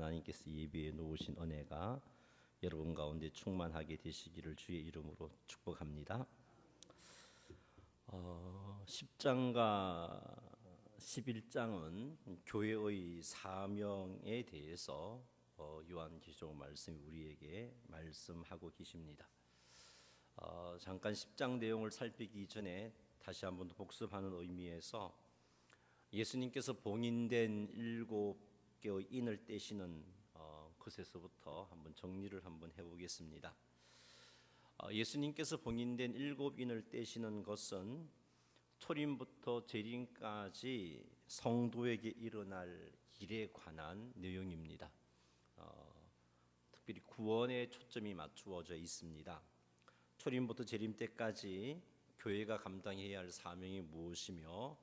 하나님께서 예비해 놓으신 은혜가 여러분 가운데 충만하게 되시기를 주의 이름으로 축복합니다. 10장과 11장은 교회의 사명에 대해서 요한계시록 말씀이 우리에게 말씀하고 계십니다. 잠깐 10장 내용을 살피기 전에 다시 한번 복습하는 의미에서 예수님께서 봉인된 7개의 인을 떼시는 것에서부터 한번 정리를 한번 해보겠습니다. 예수님께서 봉인된 7인을 떼시는 것은 초림부터 재림까지 성도에게 일어날 일에 관한 내용입니다. 특별히 구원에 초점이 맞추어져 있습니다. 초림부터 재림 때까지 교회가 감당해야 할 사명이 무엇이며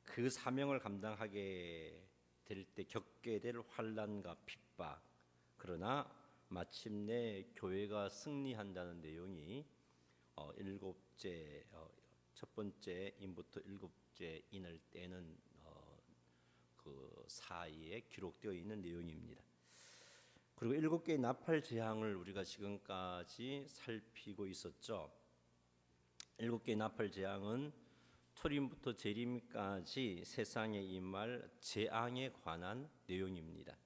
그 사명을 감당하게 될 때 겪게 될 환난과 핍박, 그러나 마침내 교회가 승리한다는 내용이 첫 번째 인부터 7째 인을 떼는 그 사이에 기록되어 있는 내용입니다. 그리고 7개의 나팔 재앙을 우리가 지금까지 살피고 있었죠. 7개의 나팔 재앙은 초림부터 재림까지 세상에 임할 재앙에 관한 내용입니다.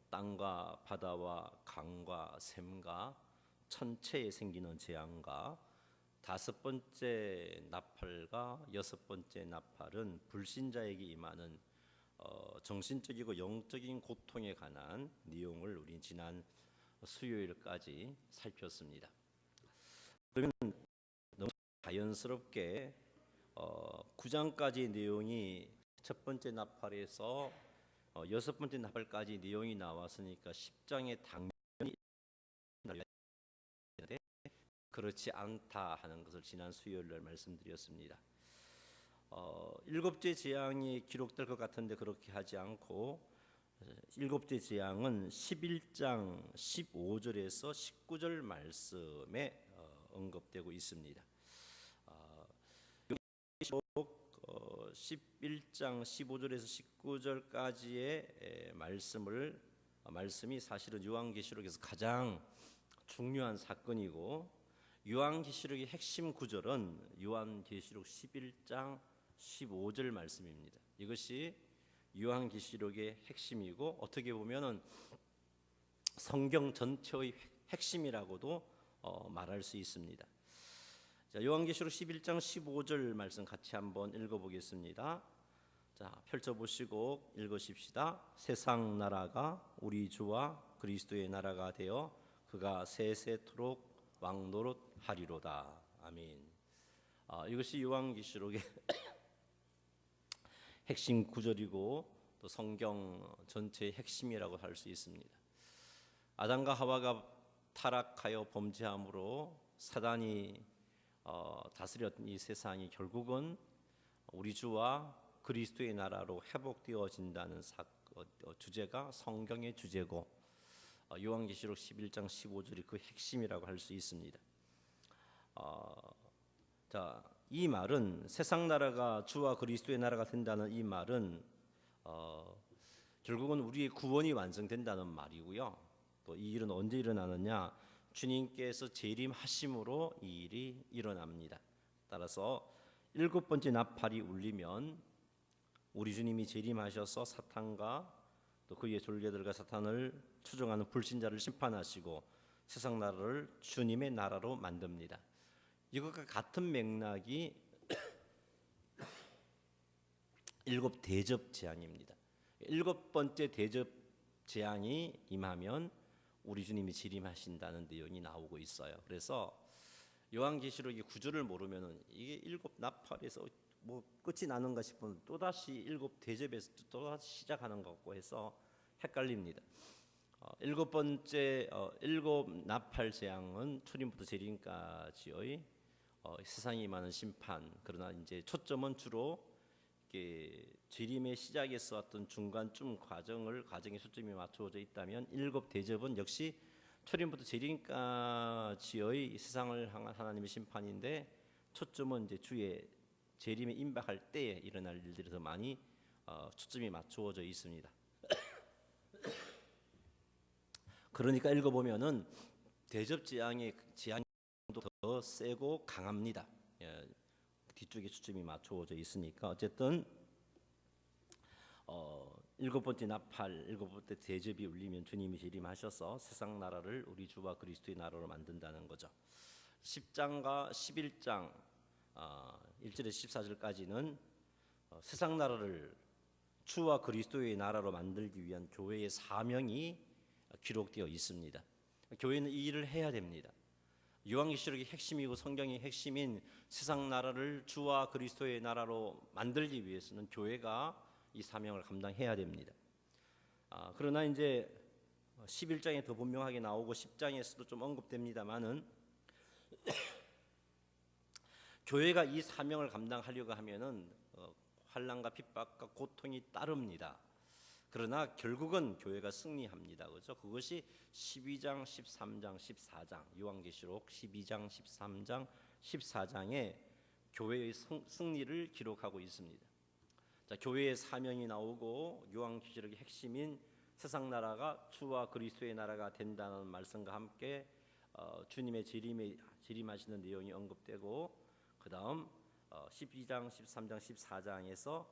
땅과 바다와 강과 샘과 천체에 생기는 재앙과 5번째 나팔과 6번째 나팔은 불신자에게 임하는 정신적이고 영적인 고통에 관한 내용을 우리 지난 수요일까지 살폈습니다. 그러면 너무 자연스럽게 9장까지 내용이 첫 번째 나팔에서 6번째 나팔까지 내용이 나왔으니까 10장에 당연히 그렇지 않다 하는 것을 지난 수요일날 말씀드렸습니다. 7째 재앙이 기록될 것 같은데 그렇게 하지 않고 7째 재앙은 11장 15절에서 19절 말씀에 언급되고 있습니다. 11장 15절에서 19절까지의 말씀이 사실은 요한계시록에서 가장 중요한 사건이고, 요한계시록의 핵심 구절은 요한계시록 11장 15절 말씀입니다. 이것이 요한계시록의 핵심이고 어떻게 보면은 성경 전체의 핵심이라고도 말할 수 있습니다. 자, 요한계시록 11장 15절 말씀 같이 한번 읽어보겠습니다. 자, 펼쳐보시고 읽으십시다. 세상 나라가 우리 주와 그리스도의 나라가 되어 그가 세세토록 왕노릇하리로다. 아멘. 이것이 요한계시록의 핵심 구절이고 또 성경 전체의 핵심이라고 할 수 있습니다. 아담과 하와가 타락하여 범죄함으로 사단이 다스렸던 이 세상이 결국은 우리 주와 그리스도의 나라로 회복되어진다는 주제가 성경의 주제고, 요한계시록 11장 15절이 그 핵심이라고 할 수 있습니다. 자, 이 말은 세상 나라가 주와 그리스도의 나라가 된다는 이 말은 결국은 우리의 구원이 완성된다는 말이고요. 또 이 일은 언제 일어나느냐? 주님께서 재림하심으로 이 일이 일어납니다. 따라서 7번째 나팔이 울리면 우리 주님이 재림하셔서 사탄과 또 그의 졸개들과 사탄을 추종하는 불신자를 심판하시고 세상 나라를 주님의 나라로 만듭니다. 이것과 같은 맥락이 7 대접 재앙입니다. 7번째 대접 재앙이 임하면 우리 주님이 재림하신다는 내용이 나오고 있어요. 그래서 요한계시록의 구절을 모르면은 이게 7 나팔에서 뭐 끝이 나는가 싶으면 또다시 7 대접에서 또다시 시작하는 것 같고 해서 헷갈립니다. 7번째 7 나팔 재앙은 초림부터 재림까지의 세상에 임하는 심판, 그러나 이제 초점은 주로 재림의 시작에서 왔던 중간쯤 과정에 초점이 맞춰져 있다면 7 대접은 역시 초림부터 재림까지의 세상을 향한 하나님의 심판인데 초점은 이제 주의 재림에 임박할 때에 일어날 일들이 더 많이 초점이 맞추어져 있습니다. 그러니까 읽어보면은 대접 재앙이 더 세고 강합니다. 예, 뒤쪽에 초점이 맞춰져 있으니까 어쨌든 일곱 번째 나팔, 일곱 번째 대접이 울리면 주님이 재림하셔서 세상 나라를 우리 주와 그리스도의 나라로 만든다는 거죠. 10장과 11장 1절에서 14절까지는 세상 나라를 주와 그리스도의 나라로 만들기 위한 교회의 사명이 기록되어 있습니다. 교회는 이 일을 해야 됩니다. 요한계시록의 핵심이고 성경의 핵심인 세상 나라를 주와 그리스도의 나라로 만들기 위해서는 교회가 이 사명을 감당해야 됩니다. 그러나 이제 11장에 더 분명하게 나오고 10장에서도 좀 언급됩니다만은 교회가 이 사명을 감당하려고 하면은 환난과 핍박과 고통이 따릅니다. 그러나 결국은 교회가 승리합니다. 그렇죠? 그것이 12장, 13장, 14장 요한계시록 12장, 13장, 14장에 교회의 승리를 기록하고 있습니다. 자, 교회의 사명이 나오고 요한계시록의 핵심인 세상 나라가 주와 그리스도의 나라가 된다는 말씀과 함께 주님의 재림하시는 내용이 언급되고 그다음 12장, 13장, 14장에서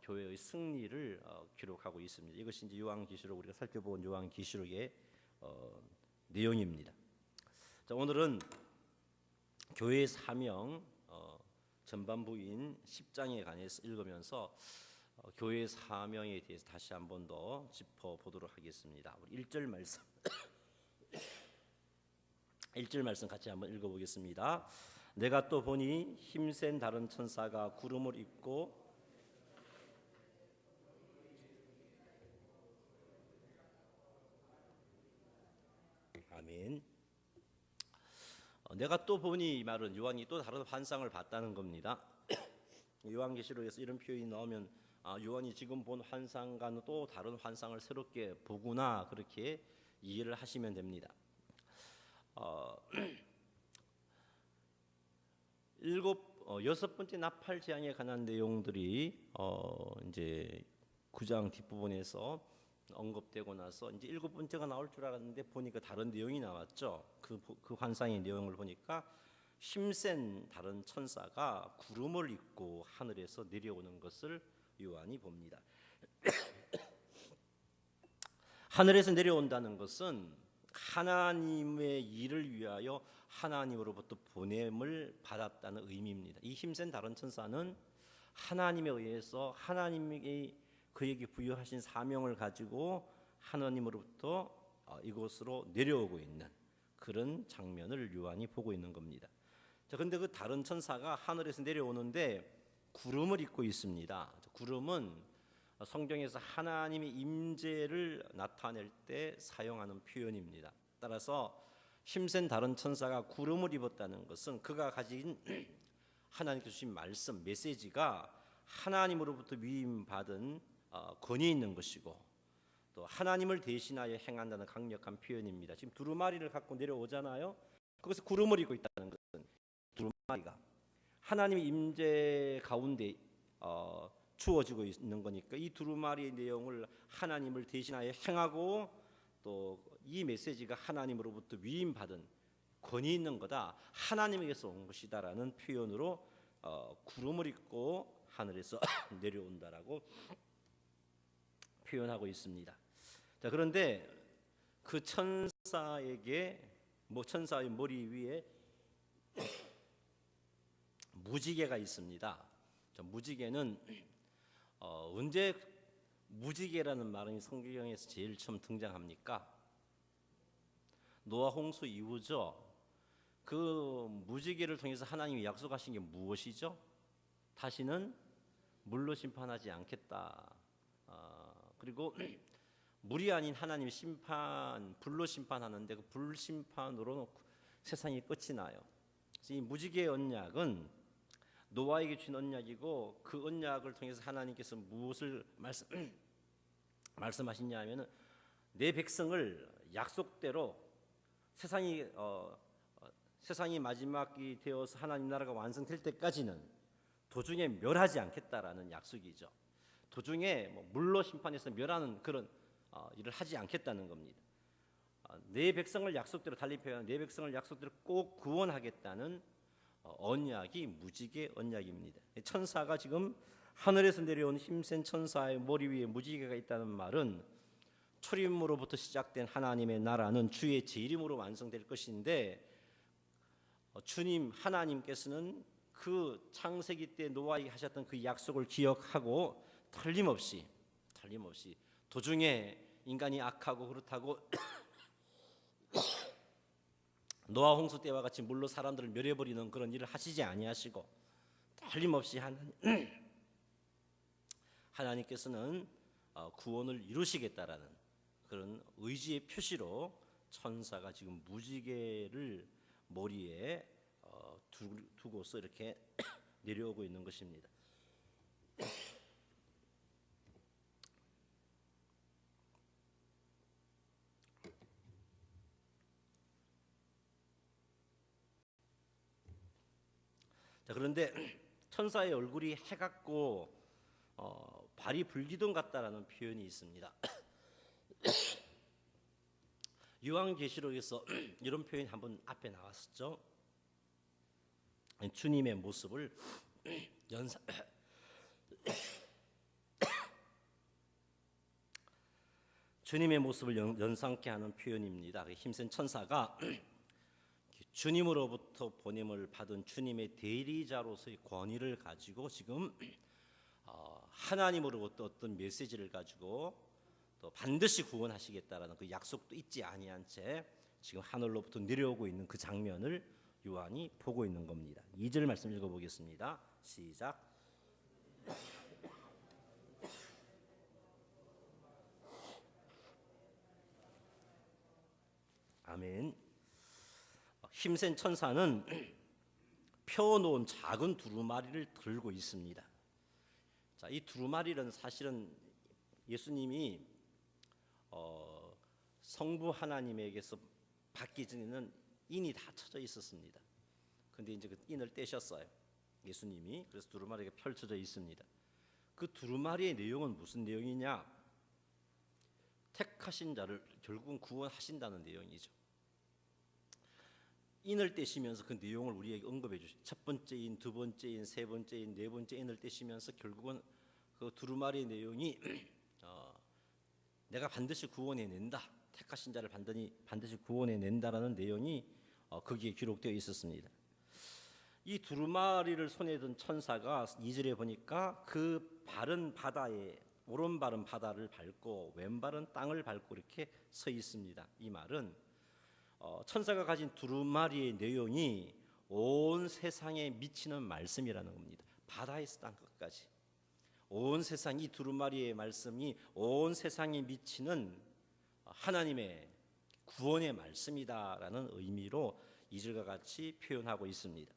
교회의 승리를 기록하고 있습니다. 이것이 이제 요한계시록 우리가 살펴본 요한계시록의 내용입니다. 자, 오늘은 교회의 사명 전반부인 10장에 관해서 읽으면서 교회의 사명에 대해서 다시 한 번 더 짚어보도록 하겠습니다. 우리 1절 말씀 1절 말씀 같이 한번 읽어보겠습니다. 내가 또 보니 힘센 다른 천사가 구름을 입고 아멘. 내가 또 보니 이 말은 요한이 또 다른 환상을 봤다는 겁니다. 요한계시록에서 이런 표현이 나오면 요한이 지금 본 환상과는 또 다른 환상을 새롭게 보구나 그렇게 이해를 하시면 됩니다. 여섯 번째 나팔 재앙에 관한 내용들이 이제 9장 뒷부분에서 언급되고 나서 이제 일곱 번째가 나올 줄 알았는데 보니까 다른 내용이 나왔죠. 그 환상의 내용을 보니까 힘센 다른 천사가 구름을 입고 하늘에서 내려오는 것을 요한이 봅니다. 하늘에서 내려온다는 것은 하나님의 일을 위하여 하나님으로부터 보냄을 받았다는 의미입니다. 이 힘센 다른 천사는 하나님에 의해서 하나님이 그에게 부여하신 사명을 가지고 하나님으로부터 이곳으로 내려오고 있는 그런 장면을 요한이 보고 있는 겁니다. 자, 근데 그 다른 천사가 하늘에서 내려오는데 구름을 입고 있습니다. 구름은 성경에서 하나님의 임재를 나타낼 때 사용하는 표현입니다. 따라서 힘센 다른 천사가 구름을 입었다는 것은 그가 가진 하나님께서 주신 말씀, 메시지가 하나님으로부터 위임받은 권위 있는 것이고 또 하나님을 대신하여 행한다는 강력한 표현입니다. 지금 두루마리를 갖고 내려오잖아요. 그것을 구름을 입고 있다는 것은 두루마리가 하나님의 임재 가운데 주어지고 있는 거니까 이 두루마리의 내용을 하나님을 대신하여 행하고 또 이 메시지가 하나님으로부터 위임받은 권위 있는 거다. 하나님에게서 온 것이다라는 표현으로 구름을 입고 하늘에서 내려온다라고 표현하고 있습니다. 자, 그런데 그 천사에게 천사의 머리 위에 무지개가 있습니다. 자, 무지개는 언제 무지개라는 말은 성경에서 제일 처음 등장합니까? 노아 홍수 이후죠. 그 무지개를 통해서 하나님이 약속하신 게 무엇이죠? 다시는 물로 심판하지 않겠다. 그리고 물이 아닌 하나님 심판, 불로 심판하는데 그 불 심판으로 세상이 끝이 나요. 그래서 이 무지개의 언약은 노아에게 준 언약이고 그 언약을 통해서 하나님께서 무엇을 말씀하시냐 하면은 내 백성을 약속대로 세상이 마지막이 되어서 하나님 나라가 완성될 때까지는 도중에 멸하지 않겠다라는 약속이죠. 도중에 물로 심판해서 멸하는 그런 일을 하지 않겠다는 겁니다. 내 백성을 약속대로 달리 표현한 내 백성을 약속대로 꼭 구원하겠다는 언약이 무지개 언약입니다. 천사가 지금 하늘에서 내려온 힘센 천사의 머리 위에 무지개가 있다는 말은 초림으로부터 시작된 하나님의 나라는 주의 재림으로 완성될 것인데 주님 하나님께서는 그 창세기 때 노아에게 하셨던 그 약속을 기억하고 틀림없이 도중에 인간이 악하고 그렇다고 노아 홍수 때와 같이 물로 사람들을 멸해버리는 그런 일을 하시지 아니하시고 틀림없이 하나님께서는 구원을 이루시겠다라는 그런 의지의 표시로 천사가 지금 무지개를 머리에 두고서 이렇게 내려오고 있는 것입니다. 자, 그런데 천사의 얼굴이 해같고 발이 불기둥 같다라는 표현이 있습니다. 요한계시록에서 이런 표현이 한번 앞에 나왔었죠. 주님의 모습을 주님의 모습을 연상케 하는 표현입니다. 힘센 천사가 주님으로부터 보냄을 받은 주님의 대리자로서의 권위를 가지고 지금 하나님으로부터 어떤 메시지를 가지고 또 반드시 구원하시겠다라는 그 약속도 잊지 아니한 채 지금 하늘로부터 내려오고 있는 그 장면을 요한이 보고 있는 겁니다. 2절 말씀 읽어보겠습니다. 시작. 아멘. 힘센 천사는 펴놓은 작은 두루마리를 들고 있습니다. 자, 이 두루마리는 사실은 예수님이 성부 하나님에게서 받기 전에는 인이 다 쳐져 있었습니다. 근데 이제 그 인을 떼셨어요. 예수님이. 그래서 두루마리가 펼쳐져 있습니다. 그 두루마리의 내용은 무슨 내용이냐? 택하신 자를 결국은 구원하신다는 내용이죠. 인을 떼시면서 그 내용을 우리에게 언급해 주시죠. 첫 번째 인, 두 번째 인, 세 번째 인, 네 번째 인을 떼시면서 결국은 그 두루마리의 내용이 내가 반드시 구원해낸다. 택하신 자를 반드시 구원해낸다라는 내용이 거기에 기록되어 있었습니다. 이 두루마리를 손에 든 천사가 2절에 보니까 그 발은 바다에 오른발은 바다를 밟고 왼발은 땅을 밟고 이렇게 서 있습니다. 이 말은 천사가 가진 두루마리의 내용이 온 세상에 미치는 말씀이라는 겁니다. 바다에서 땅 끝까지 온 세상 이 두루마리의 말씀이 온 세상에 미치는 하나님의 구원의 말씀이다라는 의미로 2절과 같이 표현하고 있습니다.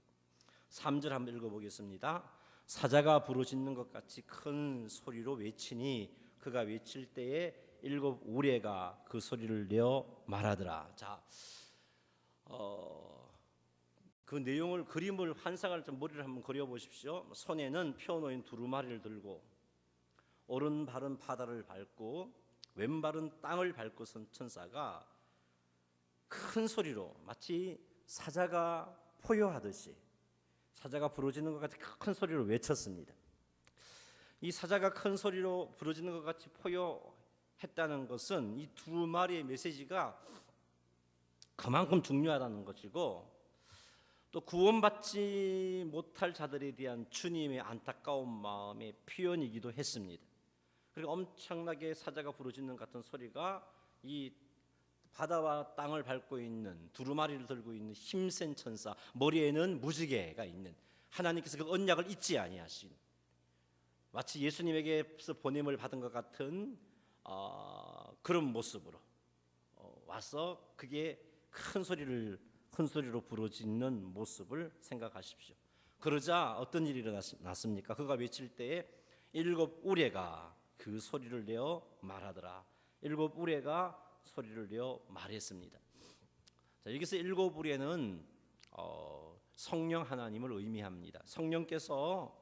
3절 한번 읽어보겠습니다. 사자가 부르짖는 것 같이 큰 소리로 외치니 그가 외칠 때에 7 우레가 그 소리를 내어 말하더라. 자, 그 내용을 그림을 환상을 좀 머리를 한번 그려보십시오. 손에는 펴놓은 두루마리를 들고 오른발은 바다를 밟고 왼발은 땅을 밟고 선 천사가 큰 소리로 마치 사자가 포효하듯이 사자가 부르짖는 것 같이 큰 소리로 외쳤습니다. 이 사자가 큰 소리로 부르짖는 것 같이 포효했다는 것은 이 두 마리의 메시지가 그만큼 중요하다는 것이고 또 구원받지 못할 자들에 대한 주님의 안타까운 마음의 표현이기도 했습니다. 그리고 엄청나게 사자가 부르짖는 같은 소리가 이 바다와 땅을 밟고 있는 두루마리를 들고 있는 힘센 천사 머리에는 무지개가 있는 하나님께서 그 언약을 잊지 아니하신 마치 예수님에게서 보냄을 받은 것 같은 그런 모습으로 와서 그게 큰 소리로 부르짖는 모습을 생각하십시오. 그러자 어떤 일이 일어났습니까? 그가 외칠 때에 7 우레가 그 소리를 내어 말하더라. 7 우레가 소리를 내어 말했습니다. 자, 여기서 7 우레는 성령 하나님을 의미합니다. 성령께서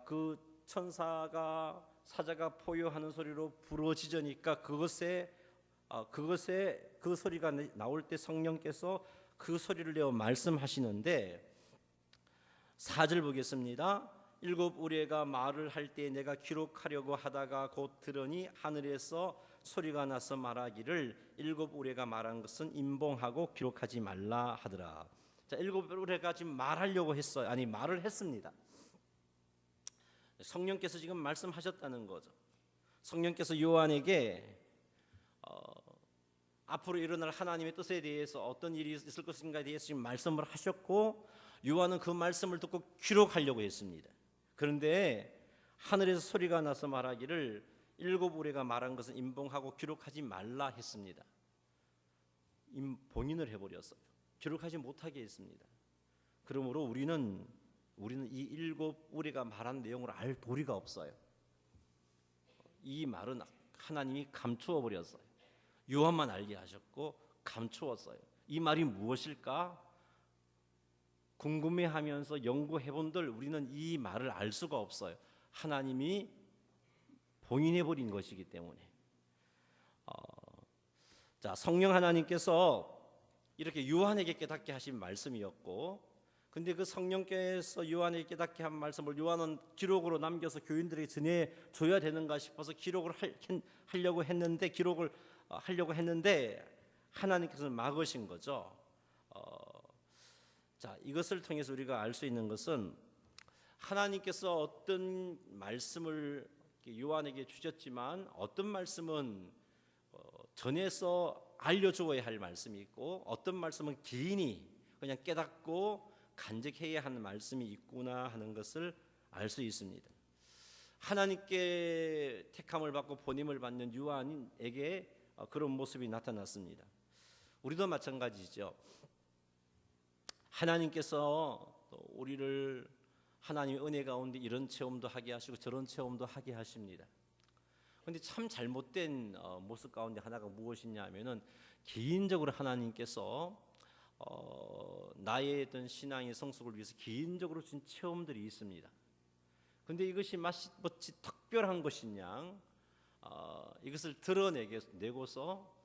그 천사가 사자가 포효하는 소리로 부르짖으니까 그것에 그것에 그 소리가 나올 때 성령께서 그 소리를 내어 말씀하시는데 4절 보겠습니다. 일곱 우레가 말을 할 때 내가 기록하려고 하다가 곧 들으니 하늘에서 소리가 나서 말하기를 일곱 우레가 말한 것은 임봉하고 기록하지 말라 하더라. 자, 일곱 우레가 지금 말하려고 했어요. 아니, 말을 했습니다. 성령께서 지금 말씀하셨다는 거죠. 성령께서 요한에게 앞으로 일어날 하나님의 뜻에 대해서 어떤 일이 있을 것인가에 대해서 지금 말씀을 하셨고, 요한은 그 말씀을 듣고 기록하려고 했습니다. 그런데 하늘에서 소리가 나서 말하기를 일곱 우레가 말한 것은 임봉하고 기록하지 말라 했습니다. 봉인을 해버렸어요. 기록하지 못하게 했습니다. 그러므로 우리는 이 일곱 우레가 말한 내용을 알 도리가 없어요. 이 말은 하나님이 감추어 버렸어요. 요한만 알게 하셨고 감추었어요. 이 말이 무엇일까? 궁금해하면서 연구해본들 우리는 이 말을 알 수가 없어요. 하나님이 봉인해버린 것이기 때문에. 자, 성령 하나님께서 이렇게 요한에게 깨닫게 하신 말씀이었고, 근데 그 성령께서 요한에게 깨닫게 한 말씀을 요한은 기록으로 남겨서 교인들에게 전해줘야 되는가 싶어서 기록을 하려고 했는데 하나님께서는 막으신 거죠. 자, 이것을 통해서 우리가 알 수 있는 것은 하나님께서 어떤 말씀을 요한에게 주셨지만 어떤 말씀은 전해서 알려주어야 할 말씀이 있고, 어떤 말씀은 개인이 그냥 깨닫고 간직해야 하는 말씀이 있구나 하는 것을 알 수 있습니다. 하나님께 택함을 받고 보냄을 받는 요한에게 그런 모습이 나타났습니다. 우리도 마찬가지죠. 하나님께서 우리를 하나님의 은혜 가운데 이런 체험도 하게 하시고 저런 체험도 하게 하십니다. 그런데 참 잘못된 모습 가운데 하나가 무엇이냐 하면은 개인적으로 하나님께서 나의 어떤 신앙의 성숙을 위해서 개인적으로 준 체험들이 있습니다. 그런데 이것이 마치 특별한 것이냐, 이것을 드러내고서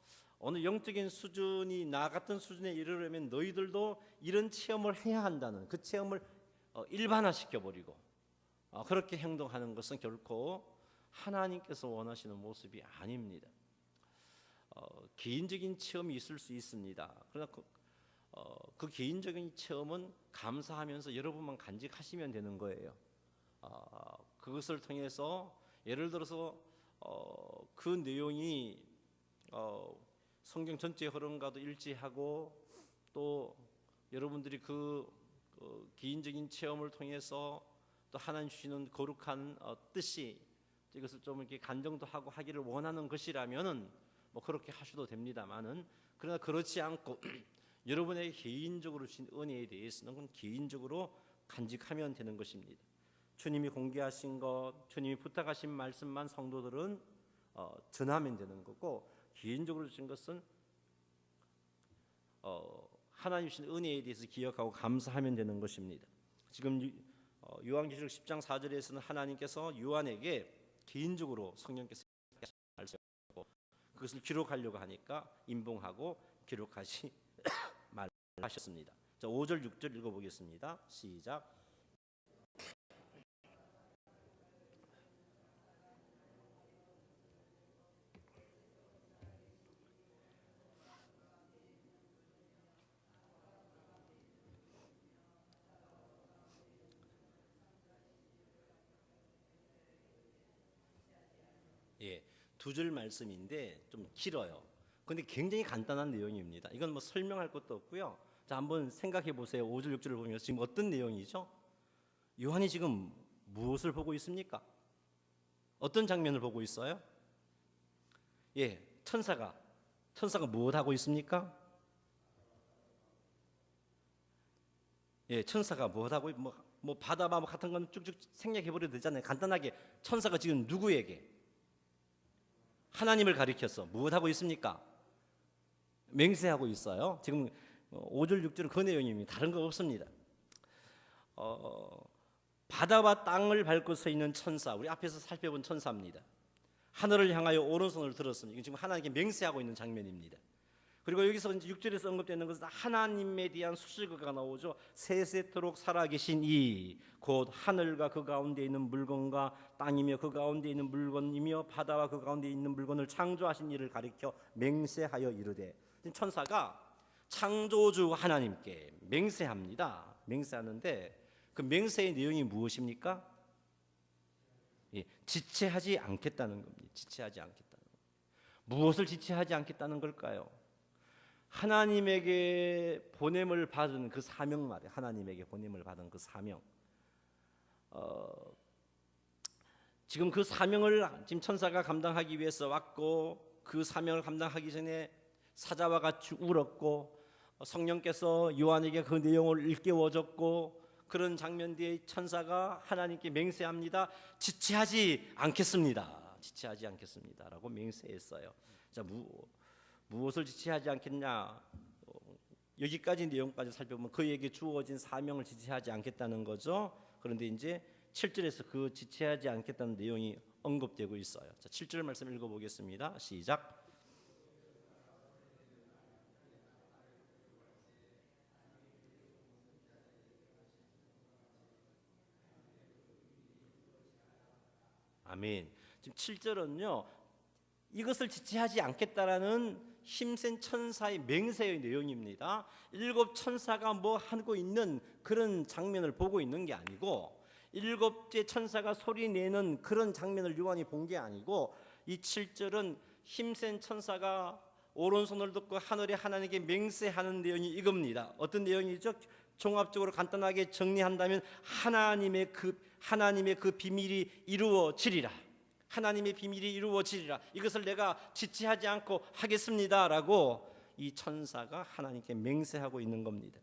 어느 영적인 수준이 나 같은 수준에 이르려면 너희들도 이런 체험을 해야 한다는 그 체험을 일반화시켜버리고 그렇게 행동하는 것은 결코 하나님께서 원하시는 모습이 아닙니다. 개인적인 체험이 있을 수 있습니다. 그러나 그 개인적인 체험은 감사하면서 여러분만 간직하시면 되는 거예요. 그것을 통해서 예를 들어서 그 내용이 성경 전체 흐름과도 일치하고, 또 여러분들이 그 개인적인 체험을 통해서 또 하나님 주시는 거룩한 뜻이 이것을 좀 이렇게 간증도 하고 하기를 원하는 것이라면은 뭐 그렇게 하셔도 됩니다만은, 그러나 그렇지 않고 여러분의 개인적으로 주신 은혜에 대해서는 그건 개인적으로 간직하면 되는 것입니다. 주님이 공개하신 것, 주님이 부탁하신 말씀만 성도들은 전하면 되는 거고, 개인적으로 주신 것은 하나님 주신 은혜에 대해서 기억하고 감사하면 되는 것입니다. 지금 요한계시록 10장 4절에서는 하나님께서 요한에게 개인적으로 성령께서 말씀하고 그것을 기록하려고 하니까 임봉하고 기록하시 말하셨습니다. 자, 5절 6절 읽어보겠습니다. 시작. 예, 두 줄 말씀인데 좀 길어요. 근데 굉장히 간단한 내용입니다. 이건 뭐 설명할 것도 없고요. 자, 한번 생각해 보세요. 5절 6절을 보면 지금 어떤 내용이죠? 요한이 지금 무엇을 보고 있습니까? 어떤 장면을 보고 있어요? 예, 천사가 무엇 하고 있습니까? 예, 천사가 무엇 하고 뭐 바다마 같은 건 쭉쭉 생략해 버려도 되잖아요. 간단하게 천사가 지금 누구에게? 하나님을 가리켜서 무엇 하고 있습니까? 맹세하고 있어요. 지금 5절 6절은 그 내용입니다. 다른 거 없습니다. 바다와 땅을 밟고 서 있는 천사, 우리 앞에서 살펴본 천사입니다. 하늘을 향하여 오른손을 들었습니다. 이건 지금 하나님께 맹세하고 있는 장면입니다. 그리고 여기서 이제 6절에서 언급되는 것은 하나님에 대한 수식어가 나오죠. 세세토록 살아계신 이 곧 하늘과 그 가운데 있는 물건과 땅이며 그 가운데 있는 물건이며 바다와 그 가운데 있는 물건을 창조하신 이를 가리켜 맹세하여 이르되, 천사가 창조주 하나님께 맹세합니다. 맹세하는데 그 맹세의 내용이 무엇입니까? 지체하지 않겠다는 겁니다. 지체하지 않겠다는 것. 무엇을 지체하지 않겠다는 걸까요? 하나님에게 보냄을 받은 그 사명 말이에요. 하나님에게 보냄을 받은 그 사명. 지금 그 사명을 지금 천사가 감당하기 위해서 왔고, 그 사명을 감당하기 전에 사자와 같이 울었고, 성령께서 요한에게 그 내용을 일깨워줬고, 그런 장면 뒤에 천사가 하나님께 맹세합니다. 지체하지 않겠습니다. 지체하지 않겠습니다라고 맹세했어요. 자, 무엇을 지체하지 않겠냐? 여기까지 내용까지 살펴보면 그에게 주어진 사명을 지체하지 않겠다는 거죠. 그런데 이제 7절에서 그 지체하지 않겠다는 내용이 언급되고 있어요. 자, 7절 말씀 읽어보겠습니다. 시작. 아멘. 지금 7절은요, 이것을 지체하지 않겠다라는 힘센 천사의 맹세의 내용입니다. 7 천사가 뭐 하고 있는 그런 장면을 보고 있는 게 아니고, 7째 천사가 소리 내는 그런 장면을 요한이 본 게 아니고, 이 7절은 힘센 천사가 오른손을 듣고 하늘에 하나님께 맹세하는 내용이 이겁니다. 어떤 내용이죠? 종합적으로 간단하게 정리한다면 하나님의 그 비밀이 이루어지리라. 하나님의 비밀이 이루어지리라. 이것을 내가 지체하지 않고 하겠습니다라고 이 천사가 하나님께 맹세하고 있는 겁니다.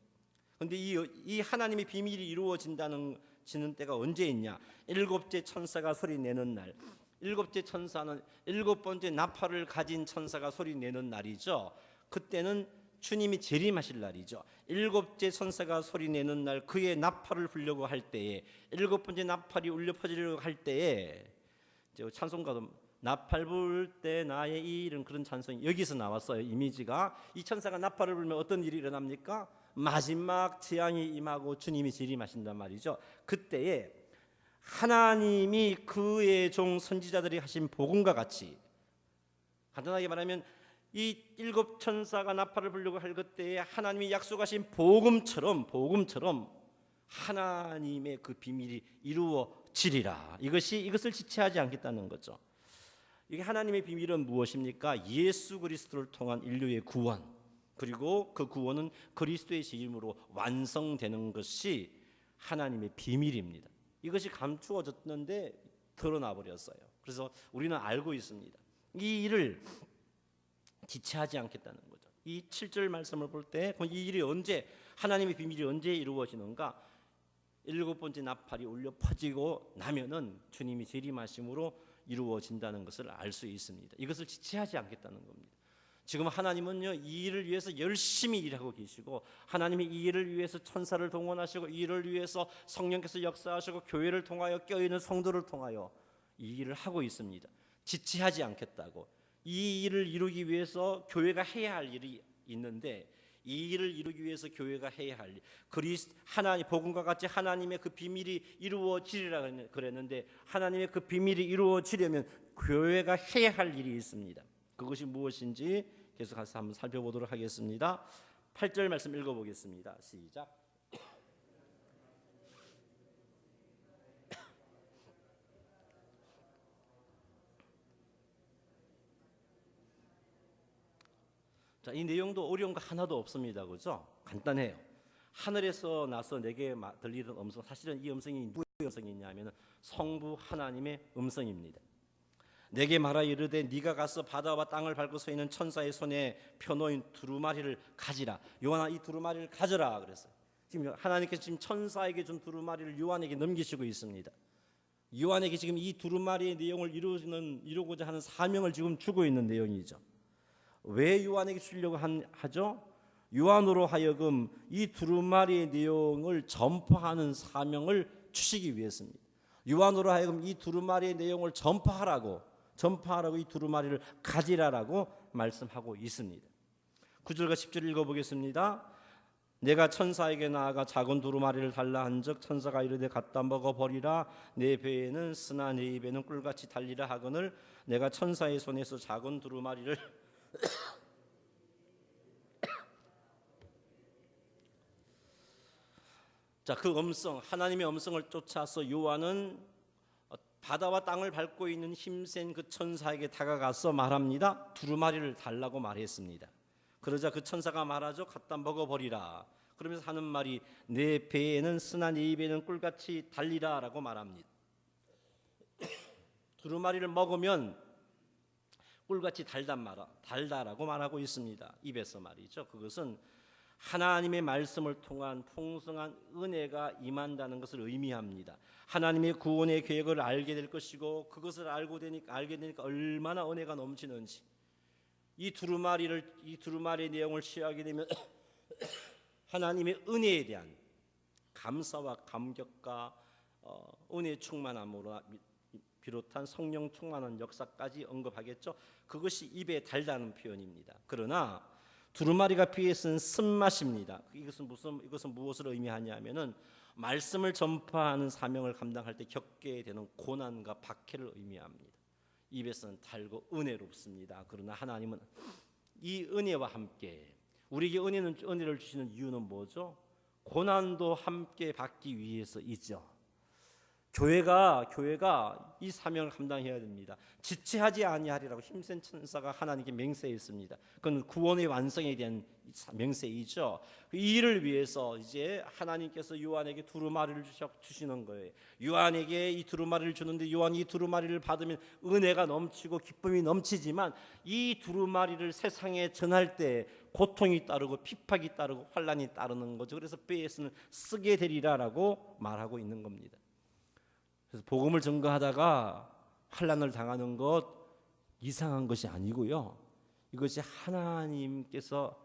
그런데 이 하나님의 비밀이 이루어지는 때가 언제 있냐? 7째 천사가 소리 내는 날. 7째 천사는 7번째 나팔을 가진 천사가 소리 내는 날이죠. 그때는 주님이 재림하실 날이죠. 7째 천사가 소리 내는 날, 그의 나팔을 불려고 할 때에, 7번째 나팔이 울려 퍼지려고 할 때에, 찬송가도 나팔 불 때 나의 일은, 그런 찬송이 여기서 나왔어요. 이미지가 이 천사가 나팔을 불면 어떤 일이 일어납니까? 마지막 재앙이 임하고 주님이 재림하신단 말이죠. 그때에 하나님이 그의 종 선지자들이 하신 복음과 같이, 간단하게 말하면 이 7 천사가 나팔을 불려고 할 그때에 하나님이 약속하신 복음처럼 하나님의 그 비밀이 이루어지리라. 이것을 지체하지 않겠다는 거죠. 이게 하나님의 비밀은 무엇입니까? 예수 그리스도를 통한 인류의 구원, 그리고 그 구원은 그리스도의 재림으로 완성되는 것이 하나님의 비밀입니다. 이것이 감추어졌는데 드러나 버렸어요. 그래서 우리는 알고 있습니다. 이 일을 지체하지 않겠다는 거죠. 이 7절 말씀을 볼 때 이 일이 언제, 하나님의 비밀이 언제 이루어지는가? 7번째 나팔이 울려 퍼지고 나면은 주님이 재림하심으로 이루어진다는 것을 알 수 있습니다. 이것을 지체하지 않겠다는 겁니다. 지금 하나님은요, 이 일을 위해서 열심히 일하고 계시고, 하나님이 이 일을 위해서 천사를 동원하시고, 이 일을 위해서 성령께서 역사하시고, 교회를 통하여 껴있는 성도를 통하여 이 일을 하고 있습니다. 지체하지 않겠다고. 이 일을 이루기 위해서 교회가 해야 할 일이 있는데, 이 일을 이루기 위해서 교회가 해야 할 일, 하나님 복음과 같이 하나님의 그 비밀이 이루어지리라 그랬는데, 하나님의 그 비밀이 이루어지려면 교회가 해야 할 일이 있습니다. 그것이 무엇인지 계속해서 한번 살펴보도록 하겠습니다. 8절 말씀 읽어보겠습니다. 시작. 자, 이 내용도 어려운 거 하나도 없습니다. 그죠? 간단해요. 하늘에서 나서 내게 들리던 음성, 사실은 이 음성이 누구의 음성이냐면 성부 하나님의 음성입니다. 내게 말하 이르되 네가 가서 바다와 땅을 밟고 서 있는 천사의 손에 펴놓인 두루마리를 가지라. 요한아, 이 두루마리를 가져라 그랬어요. 지금 하나님께서 지금 천사에게 준 두루마리를 요한에게 넘기시고 있습니다. 요한에게 지금 이 두루마리의 내용을 이루고자 하는 사명을 지금 주고 있는 내용이죠. 왜 요한에게 주려고 하죠? 요한으로 하여금 이 두루마리의 내용을 전파하는 사명을 주시기 위해서입니다. 요한으로 하여금 이 두루마리의 내용을 전파하라고 전파하라고 이 두루마리를 가지라라고 말씀하고 있습니다. 9절과 10절 읽어보겠습니다. 내가 천사에게 나아가 작은 두루마리를 달라 한즉 천사가 이르되 갖다 먹어버리라. 내 배에는 쓰나 내 입에는 꿀같이 달리라 하거늘 내가 천사의 손에서 작은 두루마리를 자, 그 음성, 하나님의 음성을 쫓아서 요한은 바다와 땅을 밟고 있는 힘센 그 천사에게 다가가서 말합니다. 두루마리를 달라고 말했습니다. 그러자 그 천사가 말하죠. 갖다 먹어버리라. 그러면서 하는 말이 내 배에는 쓰나 내 입에는 꿀같이 달리라라고 말합니다. 두루마리를 먹으면 꿀같이 달다라고 말하고 있습니다. 입에서 말이죠. 그것은 하나님의 말씀을 통한 풍성한 은혜가 임한다는 것을 의미합니다. 하나님의 구원의 계획을 알게 될 것이고 그것을 알게 되니까 얼마나 은혜가 넘치는지 이 두루마리의 내용을 시하게 되면 하나님의 은혜에 대한 감사와 감격과 은혜 충만함으로 비롯한 성령 충만한 역사까지 언급하겠죠. 그것이 입에 달다는 표현입니다. 그러나 두루마리가 피에 쓴 쓴맛입니다. 이것은 무엇을 의미하냐면은 말씀을 전파하는 사명을 감당할 때 겪게 되는 고난과 박해를 의미합니다. 입에서는 달고 은혜롭습니다. 그러나 하나님은 이 은혜와 함께 우리에게 은혜를 주시는 이유는 뭐죠? 고난도 함께 받기 위해서이죠. 교회가 이 사명을 감당해야 됩니다. 지체하지 아니하리라고 힘센 천사가 하나님께 맹세했습니다. 그건 구원의 완성에 대한 맹세이죠. 이 일을 위해서 이제 하나님께서 요한에게 두루마리를 주시는 거예요. 요한에게 이 두루마리를 주는데 요한이 이 두루마리를 받으면 은혜가 넘치고 기쁨이 넘치지만 이 두루마리를 세상에 전할 때 고통이 따르고 핍박이 따르고 환난이 따르는 거죠. 그래서 배에서는 쓰게 되리라라고 말하고 있는 겁니다. 그래서 복음을 전가하다가 환난을 당하는 것 이상한 것이 아니고요. 이것이 하나님께서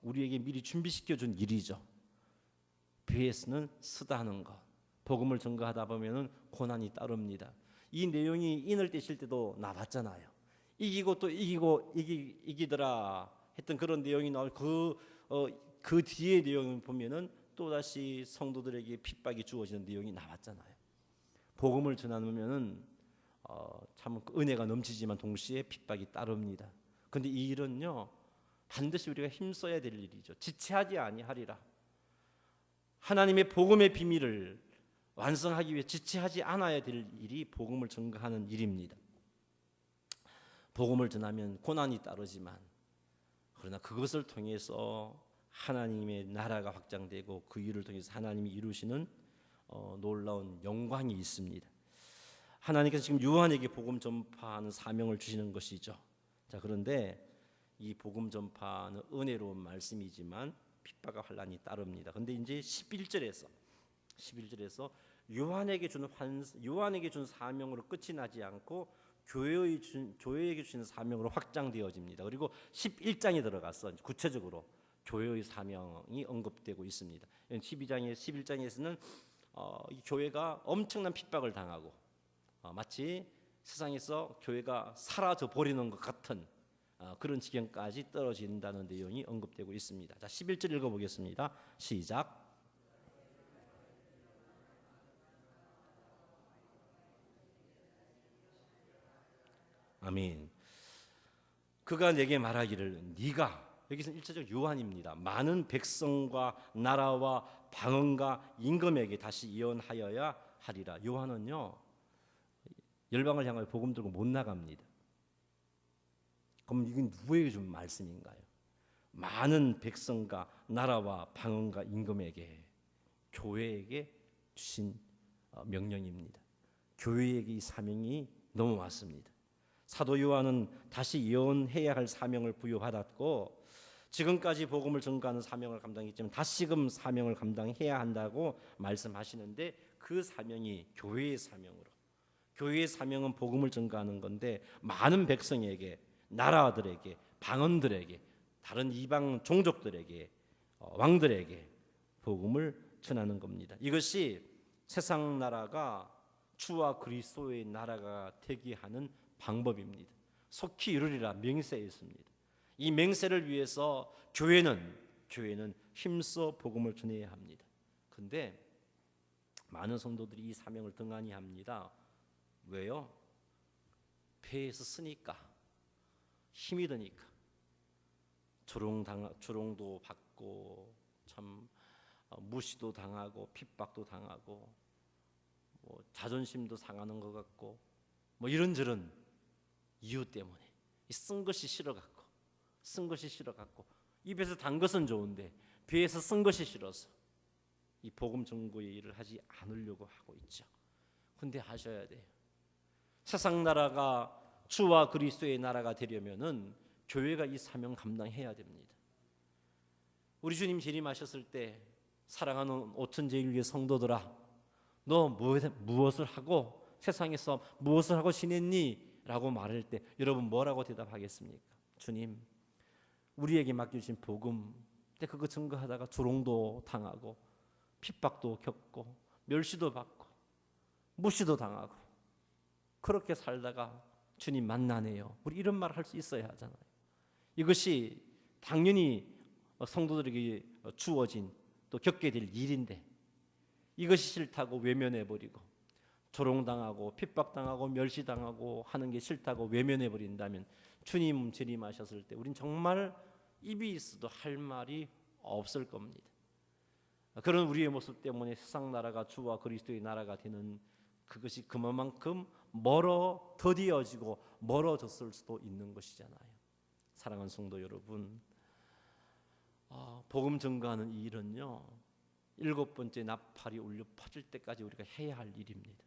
우리에게 미리 준비시켜 준 일이죠. 배에서는 쓰다는 것. 복음을 전가하다 보면은 고난이 따릅니다. 이 내용이 인을 떼실 때도 나왔잖아요. 이기고 또 이기더라 했던 그런 내용이 나오고 그 뒤에 내용을 보면은 또 다시 성도들에게 핍박이 주어지는 내용이 나왔잖아요. 복음을 전하면은 참 은혜가 넘치지만 동시에 핍박이 따릅니다. 그런데 이 일은요 반드시 우리가 힘써야 될 일이죠. 지체하지 아니하리라. 하나님의 복음의 비밀을 완성하기 위해 지체하지 않아야 될 일이 복음을 전가하는 일입니다. 복음을 전하면 고난이 따르지만 그러나 그것을 통해서 하나님의 나라가 확장되고 그 일을 통해서 하나님이 이루시는 놀라운 영광이 있습니다. 하나님께서 지금 요한에게 복음 전파하는 사명을 주시는 것이죠. 자, 그런데 이 복음 전파는 은혜로운 말씀이지만 핍박과 환난이 따릅니다. 그런데 이제 11절에서 요한에게 준 사명으로 끝이 나지 않고 교회에게 주시는 사명으로 확장되어집니다. 그리고 11장에 들어가서 구체적으로 교회의 사명이 언급되고 있습니다. 11장에서는 이 교회가 엄청난 핍박을 당하고 마치 세상에서 교회가 사라져 버리는 것 같은 그런 지경까지 떨어진다는 내용이 언급되고 있습니다. 자, 11절 읽어보겠습니다. 시작. 아멘. 그가 내게 말하기를 네가 여기서는 일차적 요한입니다. 많은 백성과 나라와 방언과 임금에게 다시 예언하여야 하리라. 요한은요 열방을 향하여 복음 들고 못 나갑니다. 그럼 이건 누구에게 준 말씀인가요? 많은 백성과 나라와 방언과 임금에게 교회에게 주신 명령입니다. 교회에게 이 사명이 넘어왔습니다. 사도 요한은 다시 예언해야 할 사명을 부여받았고 지금까지 복음을 전가하는 사명을 감당했지만 다시금 사명을 감당해야 한다고 말씀하시는데 그 사명이 교회의 사명으로 교회의 사명은 복음을 전가하는 건데 많은 백성에게 나라들에게 방언들에게 다른 이방 종족들에게 왕들에게 복음을 전하는 겁니다. 이것이 세상 나라가 주와 그리스도의 나라가 되게 하는 방법입니다. 속히 이루리라 맹세에 있습니다. 이 맹세를 위해서 교회는 힘써 복음을 전해야 합니다. 그런데 많은 성도들이 이 사명을 등한히 합니다. 왜요? 배에서 쓰니까, 힘이 드니까. 조롱도 받고 참 무시도 당하고 핍박도 당하고 자존심도 상하는 것 같고 이런저런 이유 때문에 쓴 것이 싫어갖고 입에서 단 것은 좋은데 배에서 쓴 것이 싫어서 이 복음 전도의 일을 하지 않으려고 하고 있죠. 근데 하셔야 돼요. 세상 나라가 주와 그리스도의 나라가 되려면은 교회가 이 사명 감당해야 됩니다. 우리 주님 재림하셨을 때 사랑하는 오천제일교회 성도들아, 너 무엇을 하고 세상에서 무엇을 하고 지냈니? 라고 말할 때 여러분 뭐라고 대답하겠습니까? 주님, 우리에게 맡겨주신 복음, 근데 그거 증거하다가 조롱도 당하고 핍박도 겪고 멸시도 받고 무시도 당하고 그렇게 살다가 주님 만나네요. 우리 이런 말 할 수 있어야 하잖아요. 이것이 당연히 성도들에게 주어진 또 겪게 될 일인데 이것이 싫다고 외면해버리고 조롱당하고 핍박당하고 멸시당하고 하는 게 싫다고 외면해버린다면 주님 재림하셨을 때 우린 정말 입이 있어도 할 말이 없을 겁니다. 그런 우리의 모습 때문에 세상 나라가 주와 그리스도의 나라가 되는 그것이 그만큼 더디어지고 멀어졌을 수도 있는 것이잖아요. 사랑하는 성도 여러분, 복음 전가하는 이 일은요 7번째 나팔이 울려 퍼질 때까지 우리가 해야 할 일입니다.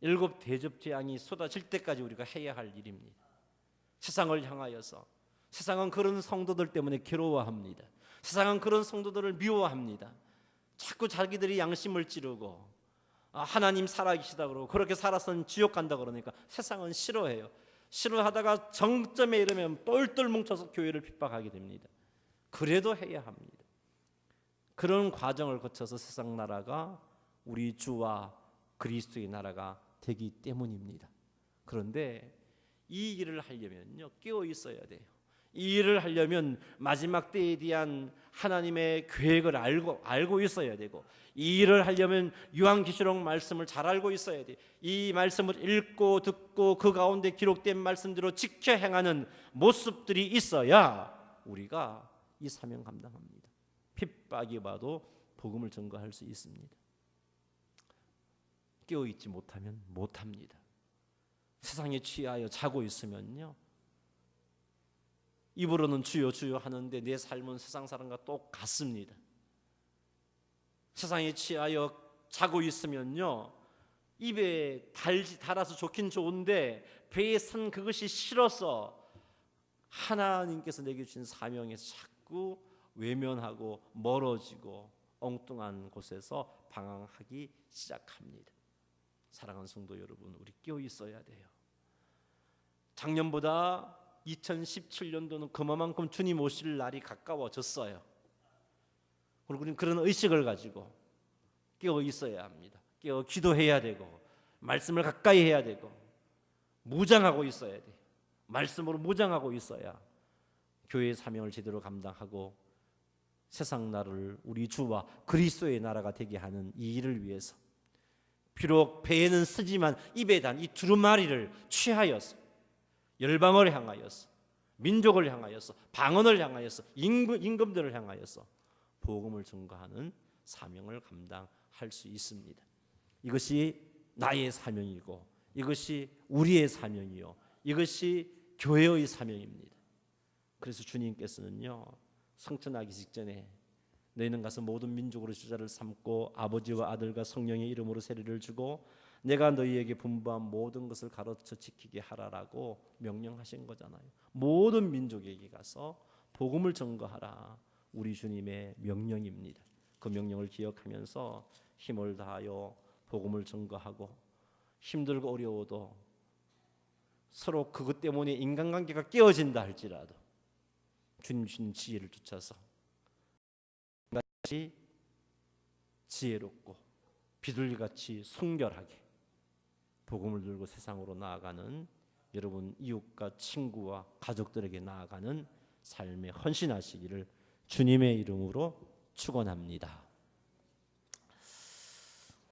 7 대접 재앙이 쏟아질 때까지 우리가 해야 할 일입니다. 세상을 향하여서 세상은 그런 성도들 때문에 괴로워합니다. 세상은 그런 성도들을 미워합니다. 자꾸 자기들이 양심을 찌르고 하나님 살아계시다 그러고 그렇게 살아서는 지옥 간다 그러니까 세상은 싫어해요. 싫어하다가 정점에 이르면 똘똘 뭉쳐서 교회를 핍박하게 됩니다. 그래도 해야 합니다. 그런 과정을 거쳐서 세상 나라가 우리 주와 그리스도의 나라가 되기 때문입니다. 그런데 이 일을 하려면요 깨어 있어야 돼요. 이 일을 하려면 마지막 때에 대한 하나님의 계획을 알고 있어야 되고 이 일을 하려면 요한계시록 말씀을 잘 알고 있어야 돼요. 이 말씀을 읽고 듣고 그 가운데 기록된 말씀대로 지켜 행하는 모습들이 있어야 우리가 이 사명 감당합니다. 핍박이 와도 복음을 전거할 수 있습니다. 깨어있지 못하면 못합니다. 세상에 취하여 자고 있으면요 입으로는 주여 주여 하는데 내 삶은 세상 사람과 똑같습니다. 세상에 취하여 자고 있으면요 입에 달아서 좋긴 좋은데 배에 산 그것이 싫어서 하나님께서 내게 주신 사명에서 자꾸 외면하고 멀어지고 엉뚱한 곳에서 방황하기 시작합니다. 사랑하는 성도 여러분, 우리 깨어 있어야 돼요. 작년보다 2017년도는 그만큼 주님 오실 날이 가까워졌어요. 그리고 우리는 그런 의식을 가지고 깨어 있어야 합니다. 깨어 기도해야 되고 말씀을 가까이 해야 되고 무장하고 있어야 돼요. 말씀으로 무장하고 있어야 교회의 사명을 제대로 감당하고 세상 나라를 우리 주와 그리스도의 나라가 되게 하는 이 일을 위해서 비록 배에는 쓰지만 입에 단 이 두루마리를 취하여서 열방을 향하여서 민족을 향하여서 방언을 향하여서 임금들을 향하여서 복음을 전가하는 사명을 감당할 수 있습니다. 이것이 나의 사명이고 이것이 우리의 사명이요 이것이 교회의 사명입니다. 그래서 주님께서는요 성천하기 직전에 너희는 가서 모든 민족으로 제자를 삼고 아버지와 아들과 성령의 이름으로 세례를 주고 내가 너희에게 분부한 모든 것을 가르쳐 지키게 하라라고 명령하신 거잖아요. 모든 민족에게 가서 복음을 전거하라. 우리 주님의 명령입니다. 그 명령을 기억하면서 힘을 다하여 복음을 전거하고 힘들고 어려워도 서로 그것 때문에 인간관계가 깨어진다 할지라도 주님 주신 지혜를 쫓아서 같이 지혜롭고 비둘기같이 순결하게 복음을 들고 세상으로 나아가는 여러분 이웃과 친구와 가족들에게 나아가는 삶에 헌신하시기를 주님의 이름으로 축원합니다.